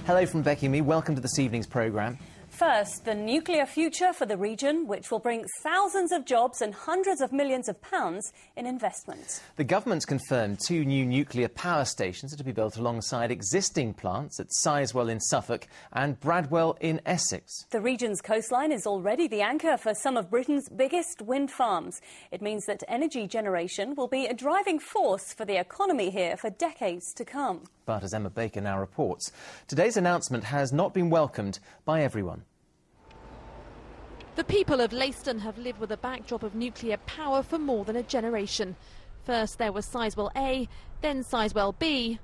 Hello from Becky and me. Welcome to this evening's programme. First, the nuclear future for the region, which will bring thousands of jobs and hundreds of millions of pounds in investment. The government's confirmed 2 new nuclear power stations are to be built alongside existing plants at Sizewell in Suffolk and Bradwell in Essex. The region's coastline is already the anchor for some of Britain's biggest wind farms. It means that energy generation will be a driving force for the economy here for decades to come. But as Emma Baker now reports, today's announcement has not been welcomed by everyone. The people of Leiston have lived with a backdrop of nuclear power for more than a generation. First there was Sizewell A, then Sizewell B.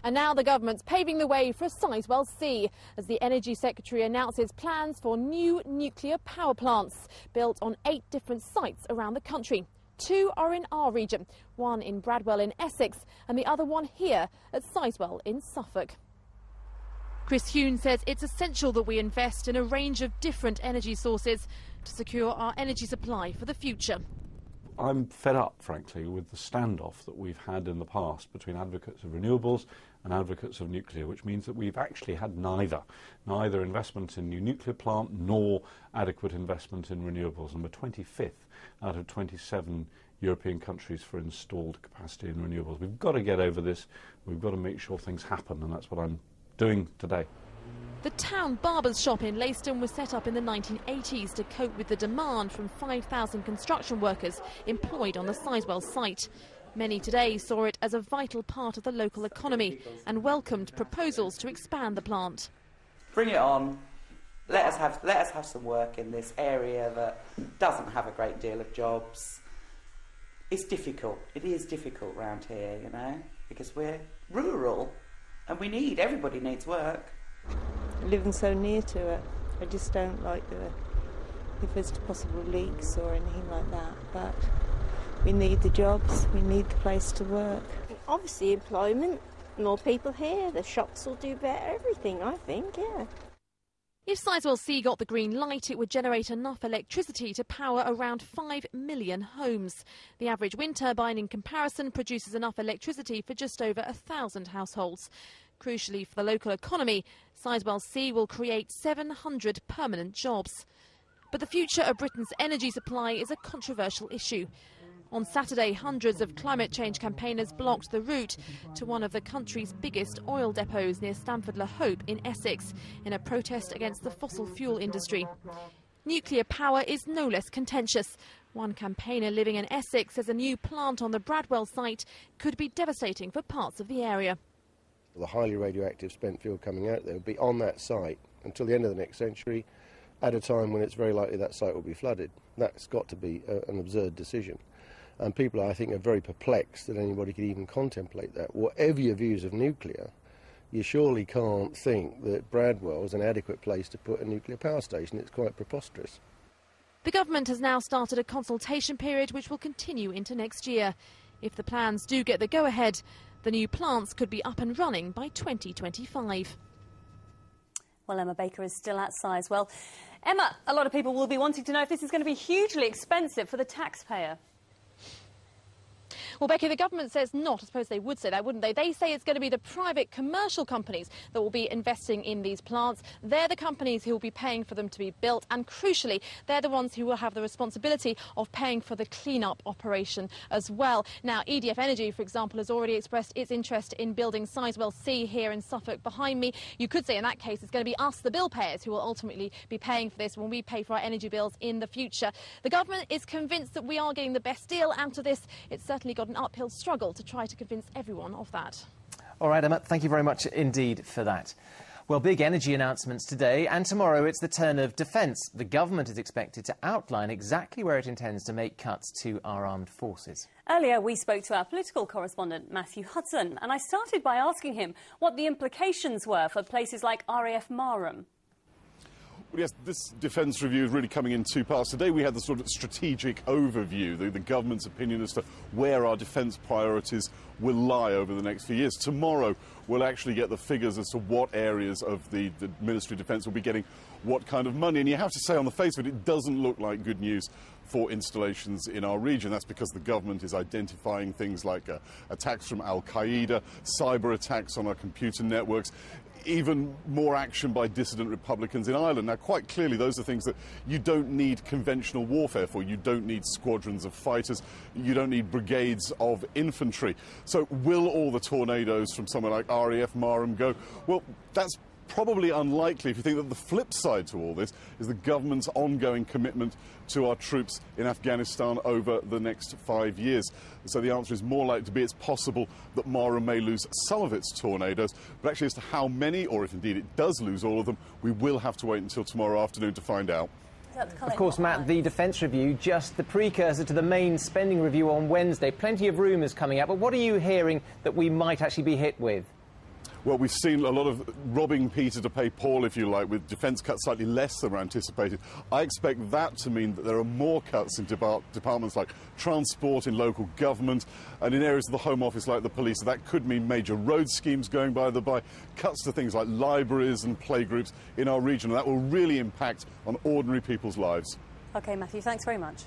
And now the government's paving the way for Sizewell C, as the Energy Secretary announces plans for new nuclear power plants built on 8 different sites around the country. 2 are in our region, one in Bradwell in Essex and the other one here at Sizewell in Suffolk. Chris Huhn says it's essential that we invest in a range of different energy sources to secure our energy supply for the future. I'm fed up, frankly, with the standoff that we've had in the past between advocates of renewables and advocates of nuclear, which means that we've actually had neither investment in new nuclear plant nor adequate investment in renewables. And we're 25th out of 27 European countries for installed capacity in renewables. We've got to get over this. We've got to make sure things happen, and that's what I'm doing today. The town barber's shop in Leiston was set up in the 1980s to cope with the demand from 5,000 construction workers employed on the Sizewell site. Many today saw it as a vital part of the local economy and welcomed proposals to expand the plant. Bring it on. Let us have some work in this area that doesn't have a great deal of jobs. It's difficult. It is difficult round here, you know, because we're rural and everybody needs work. Living so near to it, I just don't like if there's possible leaks or anything like that, but we need the jobs, we need the place to work. Obviously employment, more people here, the shops will do better, everything, I think, yeah. If Sizewell C got the green light, it would generate enough electricity to power around 5 million homes. The average wind turbine, in comparison, produces enough electricity for just over 1,000 households. Crucially for the local economy, Sizewell C will create 700 permanent jobs. But the future of Britain's energy supply is a controversial issue. On Saturday, hundreds of climate change campaigners blocked the route to one of the country's biggest oil depots near Stamford-le-Hope in Essex in a protest against the fossil fuel industry. Nuclear power is no less contentious. One campaigner living in Essex says a new plant on the Bradwell site could be devastating for parts of the area. The highly radioactive spent fuel coming out there will be on that site until the end of the next century, at a time when it's very likely that site will be flooded. That's got to be an absurd decision. And people, I think, are very perplexed that anybody could even contemplate that. Whatever your views of nuclear, you surely can't think that Bradwell is an adequate place to put a nuclear power station. It's quite preposterous. The government has now started a consultation period which will continue into next year. If the plans do get the go-ahead, the new plants could be up and running by 2025. Well, Emma Baker is still at Sizewell. Emma, a lot of people will be wanting to know if this is going to be hugely expensive for the taxpayer. Well, Becky, the government says not. I suppose they would say that, wouldn't they? They say it's going to be the private commercial companies that will be investing in these plants. They're the companies who will be paying for them to be built, and crucially, they're the ones who will have the responsibility of paying for the clean-up operation as well. Now, EDF Energy, for example, has already expressed its interest in building Sizewell C here in Suffolk behind me. You could say in that case it's going to be us, the bill payers, who will ultimately be paying for this when we pay for our energy bills in the future. The government is convinced that we are getting the best deal out of this. It's certainly got an uphill struggle to try to convince everyone of that. All right, Emma, thank you very much indeed for that. Well, big energy announcements today, and tomorrow it's the turn of defence. The government is expected to outline exactly where it intends to make cuts to our armed forces. Earlier, we spoke to our political correspondent, Matthew Hudson, and I started by asking him what the implications were for places like RAF Marham. Well, yes, this defence review is really coming in two parts. Today we had the sort of strategic overview, the government's opinion as to where our defence priorities will lie over the next few years. Tomorrow we'll actually get the figures as to what areas of the Ministry of Defence will be getting what kind of money. And you have to say, on the face of it, it doesn't look like good news for installations in our region. That's because the government is identifying things like attacks from Al-Qaeda, cyber attacks on our computer networks, even more action by dissident Republicans in Ireland. Now, quite clearly, those are things that you don't need conventional warfare for. You don't need squadrons of fighters. You don't need brigades of infantry. So will all the tornadoes from somewhere like RAF Marham go? Well, that's probably unlikely if you think that the flip side to all this is the government's ongoing commitment to our troops in Afghanistan over the next 5 years. So the answer is more likely to be it's possible that Marham may lose some of its tornadoes, but actually as to how many, or if indeed it does lose all of them, we will have to wait until tomorrow afternoon to find out. Of course, Matt, the defence review, just the precursor to the main spending review on Wednesday. Plenty of rumours coming out, but what are you hearing that we might actually be hit with? Well, we've seen a lot of robbing Peter to pay Paul, if you like, with defence cuts slightly less than were anticipated. I expect that to mean that there are more cuts in departments like transport, in local government, and in areas of the Home Office like the police. So that could mean major road schemes going by, cuts to things like libraries and playgroups in our region, and that will really impact on ordinary people's lives. OK, Matthew, thanks very much.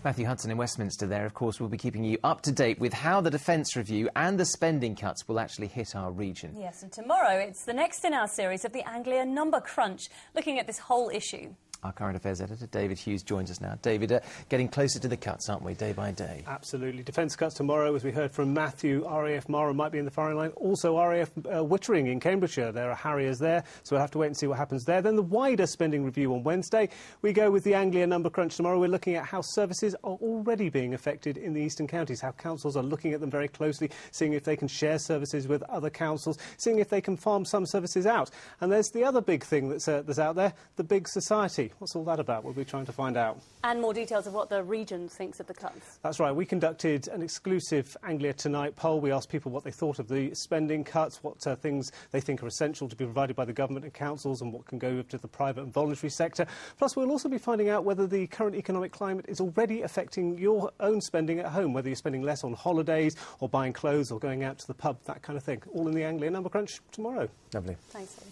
Matthew Hudson in Westminster there. Of course, we'll be keeping you up to date with how the defence review and the spending cuts will actually hit our region. Yes, and tomorrow it's the next in our series of the Anglia Number Crunch, looking at this whole issue. Our current affairs editor, David Hughes, joins us now. David, getting closer to the cuts, aren't we, day by day? Absolutely. Defence cuts tomorrow, as we heard from Matthew. RAF Marham might be in the firing line. Also, RAF Wittering in Cambridgeshire. There are Harriers there, so we'll have to wait and see what happens there. Then the wider spending review on Wednesday. We go with the Anglia Number Crunch tomorrow. We're looking at how services are already being affected in the eastern counties, how councils are looking at them very closely, seeing if they can share services with other councils, seeing if they can farm some services out. And there's the other big thing that's out there, the big society. What's all that about? We'll be trying to find out. And more details of what the region thinks of the cuts. That's right. We conducted an exclusive Anglia Tonight poll. We asked people what they thought of the spending cuts, what things they think are essential to be provided by the government and councils, and what can go to the private and voluntary sector. Plus, we'll also be finding out whether the current economic climate is already affecting your own spending at home, whether you're spending less on holidays or buying clothes or going out to the pub, that kind of thing. All in the Anglia Number Crunch tomorrow. Lovely. Thanks, Dave.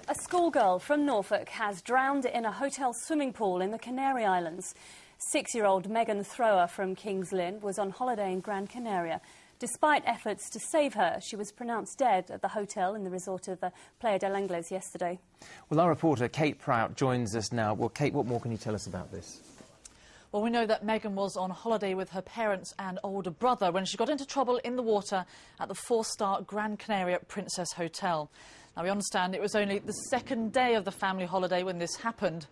A schoolgirl from Norfolk has drowned in a hotel swimming pool in the Canary Islands. 6-year-old Megan Thrower from Kings Lynn was on holiday in Gran Canaria. Despite efforts to save her, she was pronounced dead at the hotel in the resort of Playa del Angles yesterday. Well, our reporter Kate Prout joins us now. Well, Kate, what more can you tell us about this? Well, we know that Megan was on holiday with her parents and older brother when she got into trouble in the water at the 4-star Gran Canaria Princess Hotel. Now, we understand it was only the second day of the family holiday when this happened.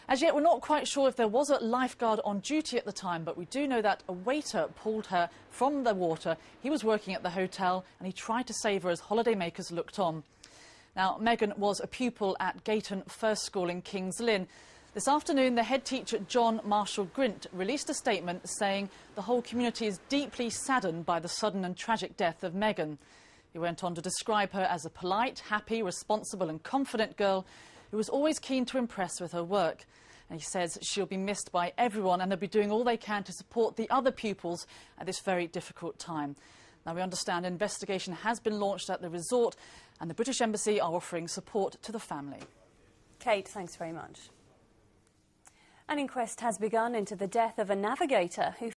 As yet, we're not quite sure if there was a lifeguard on duty at the time, but we do know that a waiter pulled her from the water. He was working at the hotel and he tried to save her as holidaymakers looked on. Now, Megan was a pupil at Gayton First School in Kings Lynn. This afternoon, the head teacher, John Marshall Grint, released a statement saying the whole community is deeply saddened by the sudden and tragic death of Megan. He went on to describe her as a polite, happy, responsible and confident girl who was always keen to impress with her work. And he says she'll be missed by everyone and they'll be doing all they can to support the other pupils at this very difficult time. Now, we understand an investigation has been launched at the resort and the British Embassy are offering support to the family. Kate, thanks very much. An inquest has begun into the death of a navigator who